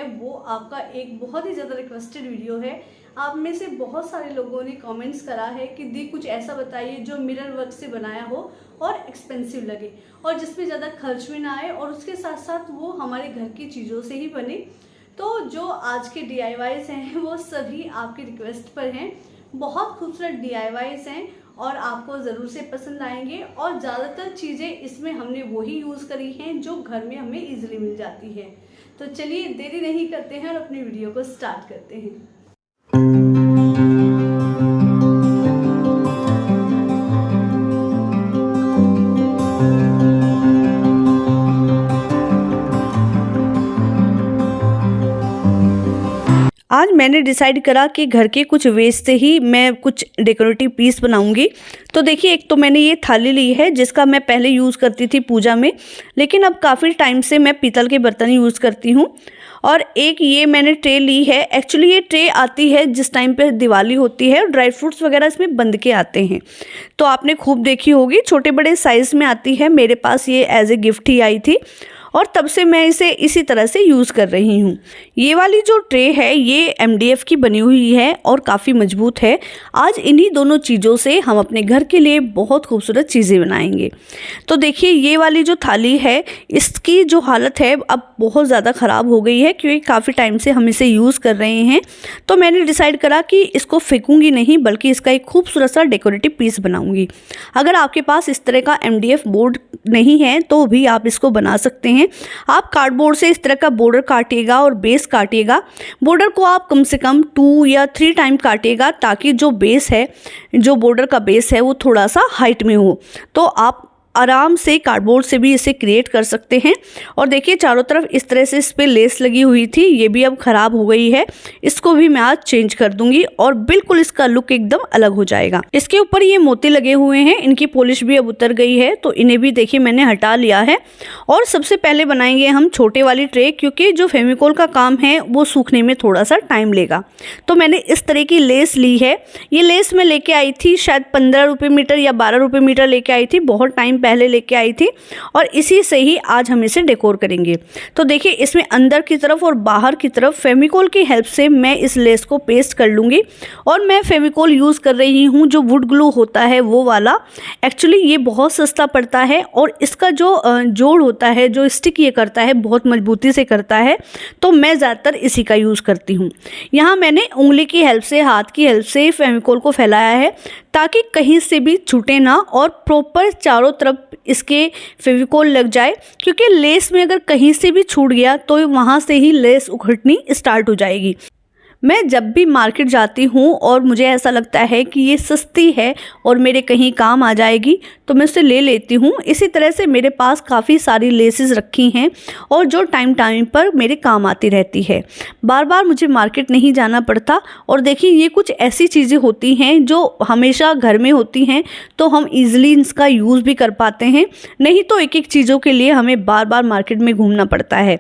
वो आपका एक बहुत ही ज़्यादा रिक्वेस्टेड वीडियो है। आप में से बहुत सारे लोगों ने कमेंट्स करा है कि दी कुछ ऐसा बताइए जो मिरर वर्क से बनाया हो और एक्सपेंसिव लगे और जिसमें ज़्यादा खर्च भी ना आए और उसके साथ साथ वो हमारे घर की चीज़ों से ही बने। तो जो आज के DIYs हैं वो सभी आपकी रिक्वेस्ट पर हैं। बहुत खूबसूरत DIYs हैं और आपको ज़रूर से पसंद आएंगे और ज़्यादातर चीज़ें इसमें हमने वही यूज़ करी हैं जो घर में हमें ईजिली मिल जाती है। तो चलिए देरी नहीं करते हैं और अपनी वीडियो को स्टार्ट करते हैं। आज मैंने डिसाइड करा कि घर के कुछ वेस्ट से ही मैं कुछ डेकोरेटिव पीस बनाऊंगी। तो देखिए, एक तो मैंने ये थाली ली है जिसका मैं पहले यूज़ करती थी पूजा में, लेकिन अब काफ़ी टाइम से मैं पीतल के बर्तन यूज़ करती हूँ। और एक ये मैंने ट्रे ली है। एक्चुअली ये ट्रे आती है जिस टाइम पे दिवाली होती है और ड्राई फ्रूट्स वगैरह इसमें बंद के आते हैं, तो आपने खूब देखी होगी, छोटे बड़े साइज़ में आती है। मेरे पास ये एज ए गिफ्ट ही आई थी और तब से मैं इसे इसी तरह से यूज़ कर रही हूँ। ये वाली जो ट्रे है ये MDF की बनी हुई है और काफ़ी मजबूत है। आज इन्हीं दोनों चीज़ों से हम अपने घर के लिए बहुत खूबसूरत चीज़ें बनाएंगे। तो देखिए, ये वाली जो थाली है इसकी जो हालत है अब बहुत ज़्यादा ख़राब हो गई है क्योंकि काफ़ी टाइम से हम इसे यूज़ कर रहे हैं। तो मैंने डिसाइड करा कि इसको फेंकूँगी नहीं बल्कि इसका एक खूबसूरत सा डेकोरेटिव पीस बनाऊँगी। अगर आपके पास इस तरह का MDF बोर्ड नहीं है तो भी आप इसको बना सकते हैं। आप कार्डबोर्ड से इस तरह का बॉर्डर काटिएगा और बेस काटिएगा। बॉर्डर को आप कम से कम 2 या 3 टाइम काटिएगा ताकि जो बेस है, जो बॉर्डर का बेस है वो थोड़ा सा हाइट में हो। तो आप आराम से कार्डबोर्ड से भी इसे क्रिएट कर सकते हैं। और देखिए, चारों तरफ इस तरह से इस पर लेस लगी हुई थी, ये भी अब ख़राब हो गई है। इसको भी मैं आज चेंज कर दूंगी और बिल्कुल इसका लुक एकदम अलग हो जाएगा। इसके ऊपर ये मोती लगे हुए हैं, इनकी पॉलिश भी अब उतर गई है, तो इन्हें भी देखिए मैंने हटा लिया है। और सबसे पहले बनाएंगे हम छोटे वाली ट्रे, क्योंकि जो फेविकोल का काम है वो सूखने में थोड़ा सा टाइम लेगा। तो मैंने इस तरह की लेस ली है। ये लेस मैं लेके आई थी शायद 15 रुपये मीटर या 12 रुपये मीटर लेके आई थी, बहुत टाइम पहले लेके आई थी। और इसी से ही आज हम इसे डेकोर करेंगे। तो देखिए, इसमें अंदर की तरफ और बाहर की तरफ फेविकोल की हेल्प से मैं इस लेस को पेस्ट कर लूँगी। और मैं फेविकोल यूज़ कर रही हूँ जो वुड ग्लू होता है वो वाला। एक्चुअली ये बहुत सस्ता पड़ता है और इसका जो जोड़ होता है, जो स्टिक ये करता है, बहुत मजबूती से करता है। तो मैं ज़्यादातर इसी का यूज़ करती हूँ। यहाँ मैंने उंगली की हेल्प से, हाथ की हेल्प से फेविकोल को फैलाया है ताकि कहीं से भी छूटे ना और प्रॉपर चारों तरफ इसके फेविकोल लग जाए। क्योंकि लेस में अगर कहीं से भी छूट गया तो वहाँ से ही लेस उखड़नी स्टार्ट हो जाएगी। मैं जब भी मार्केट जाती हूँ और मुझे ऐसा लगता है कि ये सस्ती है और मेरे कहीं काम आ जाएगी तो मैं उसे ले लेती हूँ। इसी तरह से मेरे पास काफ़ी सारी लेसेस रखी हैं और जो टाइम टाइम पर मेरे काम आती रहती है। बार बार मुझे मार्केट नहीं जाना पड़ता। और देखिए, ये कुछ ऐसी चीज़ें होती हैं जो हमेशा घर में होती हैं तो हम ईज़िली इसका यूज़ भी कर पाते हैं, नहीं तो एक एक चीज़ों के लिए हमें बार बार मार्केट में घूमना पड़ता है।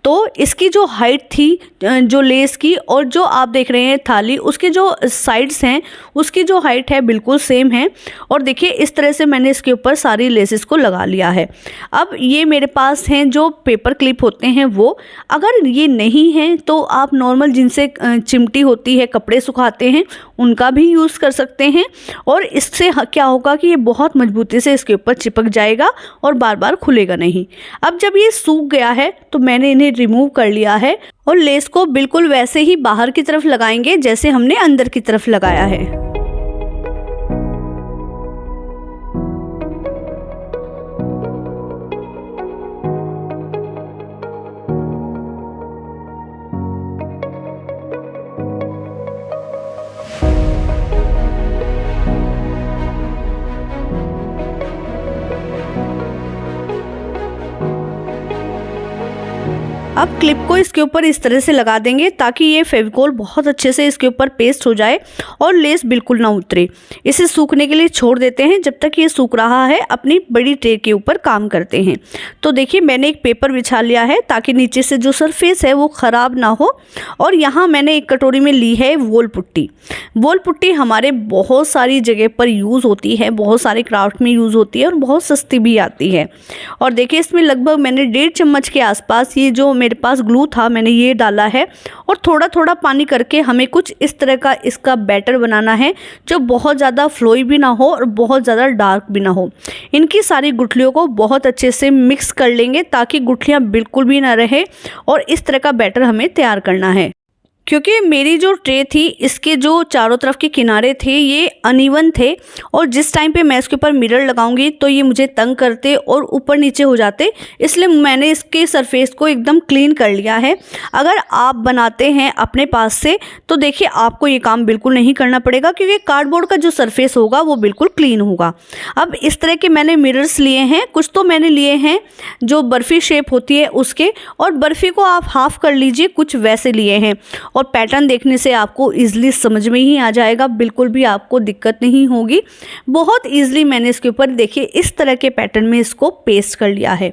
तो इसकी जो हाइट थी जो लेस की और जो आप देख रहे हैं थाली, उसके जो साइड्स हैं उसकी जो हाइट है बिल्कुल सेम है। और देखिए, इस तरह से मैंने इसके ऊपर सारी लेसेस को लगा लिया है। अब ये मेरे पास हैं जो पेपर क्लिप होते हैं वो। अगर ये नहीं है तो आप नॉर्मल जिनसे चिमटी होती है, कपड़े सुखाते हैं, उनका भी यूज़ कर सकते हैं। और इससे क्या होगा कि ये बहुत मजबूती से इसके ऊपर चिपक जाएगा और बार बार खुलेगा नहीं। अब जब ये सूख गया है तो मैंने इन्हें रिमूव कर लिया है और लेस को बिल्कुल वैसे ही बाहर की तरफ लगाएंगे जैसे हमने अंदर की तरफ लगाया है। अब क्लिप को इसके ऊपर इस तरह से लगा देंगे ताकि ये फेविकोल बहुत अच्छे से इसके ऊपर पेस्ट हो जाए और लेस बिल्कुल ना उतरे। इसे सूखने के लिए छोड़ देते हैं। जब तक ये सूख रहा है अपनी बड़ी ट्रे के ऊपर काम करते हैं। तो देखिए, मैंने एक पेपर बिछा लिया है ताकि नीचे से जो सरफेस है वो ख़राब ना हो। और यहाँ मैंने एक कटोरी में ली है वॉल पुट्टी। वॉल पुट्टी हमारे बहुत सारी जगह पर यूज़ होती है, बहुत सारे क्राफ्ट में यूज़ होती है और बहुत सस्ती भी आती है। और देखिए, इसमें लगभग मैंने 1.5 चम्मच के आसपास ये जो मेरे पास ग्लू था, मैंने ये डाला है और थोड़ा थोड़ा पानी करके हमें कुछ इस तरह का इसका बैटर बनाना है जो बहुत ज़्यादा फ्लोई भी ना हो और बहुत ज़्यादा डार्क भी ना हो। इनकी सारी गुठलियों को बहुत अच्छे से मिक्स कर लेंगे ताकि गुठलियाँ बिल्कुल भी ना रहे और इस तरह का बैटर हमें तैयार करना है। क्योंकि मेरी जो ट्रे थी इसके जो चारों तरफ के किनारे थे ये अनइवन थे और जिस टाइम पे मैं इसके ऊपर मिरर लगाऊंगी तो ये मुझे तंग करते और ऊपर नीचे हो जाते, इसलिए मैंने इसके सरफेस को एकदम क्लीन कर लिया है। अगर आप बनाते हैं अपने पास से तो देखिए आपको ये काम बिल्कुल नहीं करना पड़ेगा क्योंकि कार्डबोर्ड का जो सरफेस होगा वो बिल्कुल क्लीन होगा। अब इस तरह के मैंने मिरर्स लिए हैं, कुछ तो मैंने लिए हैं जो बर्फ़ी शेप होती है उसके, और बर्फ़ी को आप हाफ़ कर लीजिए, कुछ वैसे लिए हैं और पैटर्न देखने से आपको ईज़िली समझ में ही आ जाएगा, बिल्कुल भी आपको दिक्कत नहीं होगी। बहुत ईज़िली मैंने इसके ऊपर देखिए इस तरह के पैटर्न में इसको पेस्ट कर लिया है।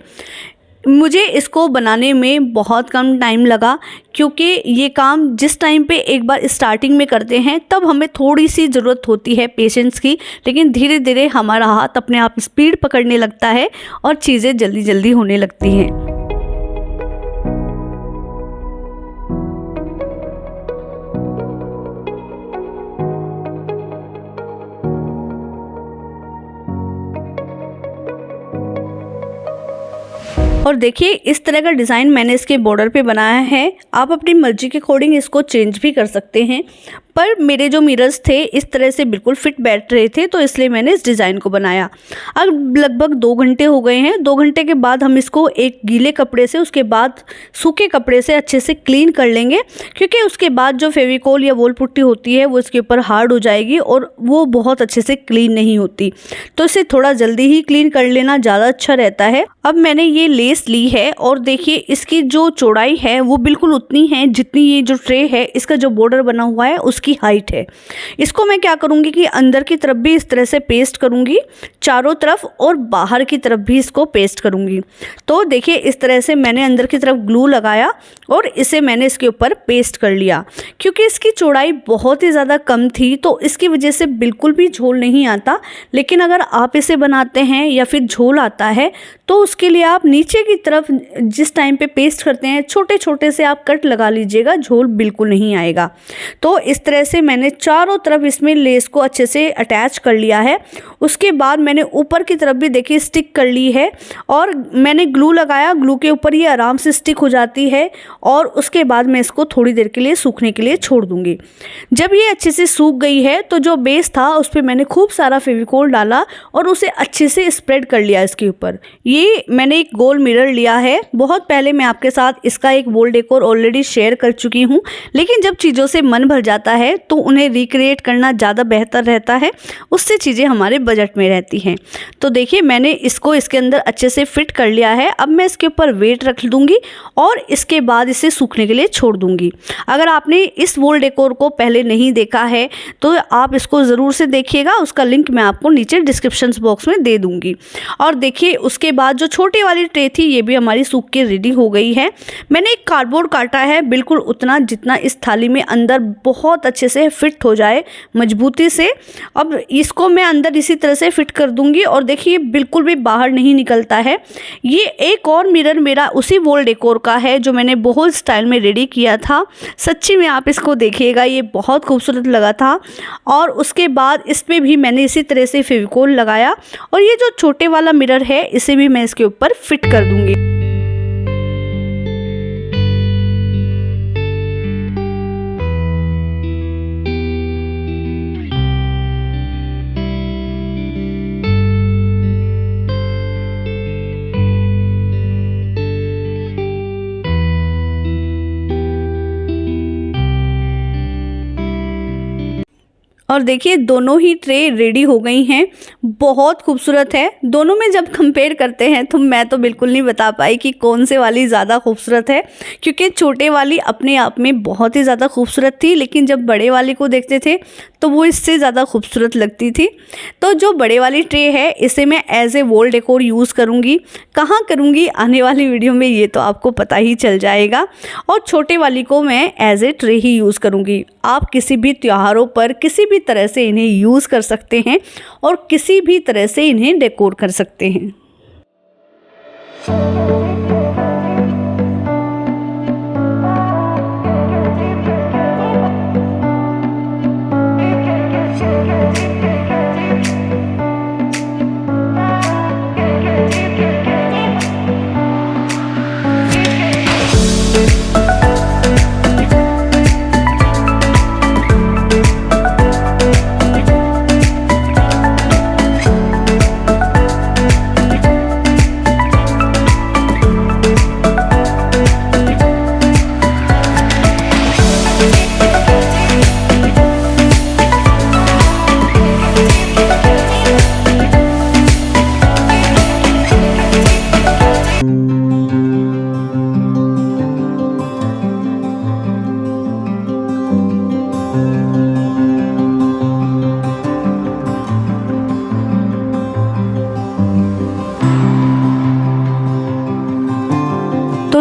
मुझे इसको बनाने में बहुत कम टाइम लगा क्योंकि ये काम जिस टाइम पे एक बार स्टार्टिंग में करते हैं तब हमें थोड़ी सी ज़रूरत होती है पेशेंस की, लेकिन धीरे धीरे हमारा हाथ अपने आप स्पीड पकड़ने लगता है और चीज़ें जल्दी जल्दी होने लगती हैं। और देखिए इस तरह का डिज़ाइन मैंने इसके बॉर्डर पे बनाया है। आप अपनी मर्ज़ी के अकॉर्डिंग इसको चेंज भी कर सकते हैं, पर मेरे जो मिरर्स थे इस तरह से बिल्कुल फिट बैठ रहे थे तो इसलिए मैंने इस डिज़ाइन को बनाया। अब लगभग 2 घंटे हो गए हैं। 2 घंटे के बाद हम इसको एक गीले कपड़े से, उसके बाद सूखे कपड़े से अच्छे से क्लीन कर लेंगे क्योंकि उसके बाद जो फेविकोल या वॉल पुट्टी होती है वो इसके ऊपर हार्ड हो जाएगी और वो बहुत अच्छे से क्लीन नहीं होती, तो इसे थोड़ा जल्दी ही क्लीन कर लेना ज़्यादा अच्छा रहता है। अब मैंने ये लेस ली है और देखिए इसकी जो चौड़ाई है वो बिल्कुल उतनी है जितनी ये जो ट्रे है इसका जो बॉर्डर बना हुआ है उसकी हाइट है। इसको मैं क्या करूँगी कि अंदर की तरफ भी इस तरह से पेस्ट करूँगी, चारों तरफ, और बाहर की तरफ भी इसको पेस्ट करूँगी। तो देखिए इस तरह से मैंने अंदर की तरफ ग्लू लगाया और इसे मैंने इसके ऊपर पेस्ट कर लिया। क्योंकि इसकी चौड़ाई बहुत ही ज़्यादा कम थी तो इसकी वजह से बिल्कुल भी झोल नहीं आता, लेकिन अगर आप इसे बनाते हैं या फिर झोल आता है तो उसके लिए आप नीचे की तरफ जिस टाइम पे पेस्ट करते हैं छोटे छोटे से आप कट लगा लीजिएगा, झोल बिल्कुल नहीं आएगा। तो इस तरह से मैंने चारों तरफ इसमें लेस को अच्छे से अटैच कर लिया है। उसके बाद मैंने ऊपर की तरफ भी देखिए स्टिक कर ली है और मैंने ग्लू लगाया, ग्लू के ऊपर ये आराम से स्टिक हो जाती है और उसके बाद मैं इसको थोड़ी देर के लिए सूखने के लिए छोड़ दूँगी। जब ये अच्छे से सूख गई है तो जो बेस था उस पर मैंने खूब सारा फेविकोल डाला और उसे अच्छे से स्प्रेड कर लिया इसके ऊपर। ये मैंने एक गोल मिरर लिया है, बहुत पहले मैं आपके साथ इसका एक वॉल डेकोर ऑलरेडी शेयर कर चुकी हूँ, लेकिन जब चीज़ों से मन भर जाता है तो उन्हें रिक्रिएट करना ज़्यादा बेहतर रहता है, उससे चीज़ें हमारे बजट में रहती हैं। तो देखिए मैंने इसको इसके अंदर अच्छे से फिट कर लिया है। अब मैं इसके ऊपर वेट रख दूँगी और इसके बाद इसे सूखने के लिए छोड़ दूँगी। अगर आपने इस वॉल डेकोर को पहले नहीं देखा है तो आप इसको ज़रूर से देखिएगा, उसका लिंक मैं आपको नीचे डिस्क्रिप्शन बॉक्स में दे दूँगी। और देखिए उसके बाद जो छोटी वाली ट्रे थी ये भी हमारी सूख के रेडी हो गई है। मैंने एक कार्डबोर्ड काटा है, बिल्कुल उतना जितना इस थाली में अंदर बहुत अच्छे से फिट हो जाए मजबूती से। अब इसको मैं अंदर इसी तरह से फिट कर दूंगी और देखिए बिल्कुल भी बाहर नहीं निकलता है। ये एक और मिरर मेरा उसी वॉल डेकोर का है जो मैंने बहुत स्टाइल में रेडी किया था। सच्ची में आप इसको देखिएगा, ये बहुत खूबसूरत लगा था। और उसके बाद इस पर भी मैंने इसी तरह से फेविकोल लगाया और ये जो छोटे वाला मिरर है इसे भी मैं इसके ऊपर फिट कर दूंगी। और देखिए दोनों ही ट्रे रेडी हो गई हैं, बहुत खूबसूरत है। दोनों में जब कंपेयर करते हैं तो मैं तो बिल्कुल नहीं बता पाई कि कौन से वाली ज़्यादा खूबसूरत है, क्योंकि छोटे वाली अपने आप में बहुत ही ज़्यादा खूबसूरत थी, लेकिन जब बड़े वाली को देखते थे तो वो इससे ज़्यादा खूबसूरत लगती थी। तो जो बड़े वाली ट्रे है इसे मैं as a wall decor use करूँगी। कहाँ करूँगी आने वाली वीडियो में ये तो आपको पता ही चल जाएगा। और छोटे वाली को मैं एज ए ट्रे ही यूज़ करूँगी। आप किसी भी त्योहारों पर किसी भी तरह से इन्हें यूज़ कर सकते हैं और किसी भी तरह से इन्हें डेकोर कर सकते हैं।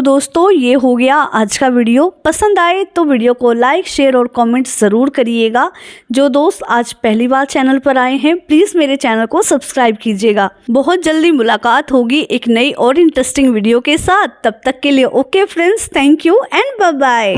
तो दोस्तों ये हो गया आज का वीडियो। पसंद आए तो वीडियो को लाइक, शेयर और कमेंट ज़रूर करिएगा। जो दोस्त आज पहली बार चैनल पर आए हैं प्लीज़ मेरे चैनल को सब्सक्राइब कीजिएगा। बहुत जल्दी मुलाकात होगी एक नई और इंटरेस्टिंग वीडियो के साथ। तब तक के लिए okay friends, thank you and bye bye.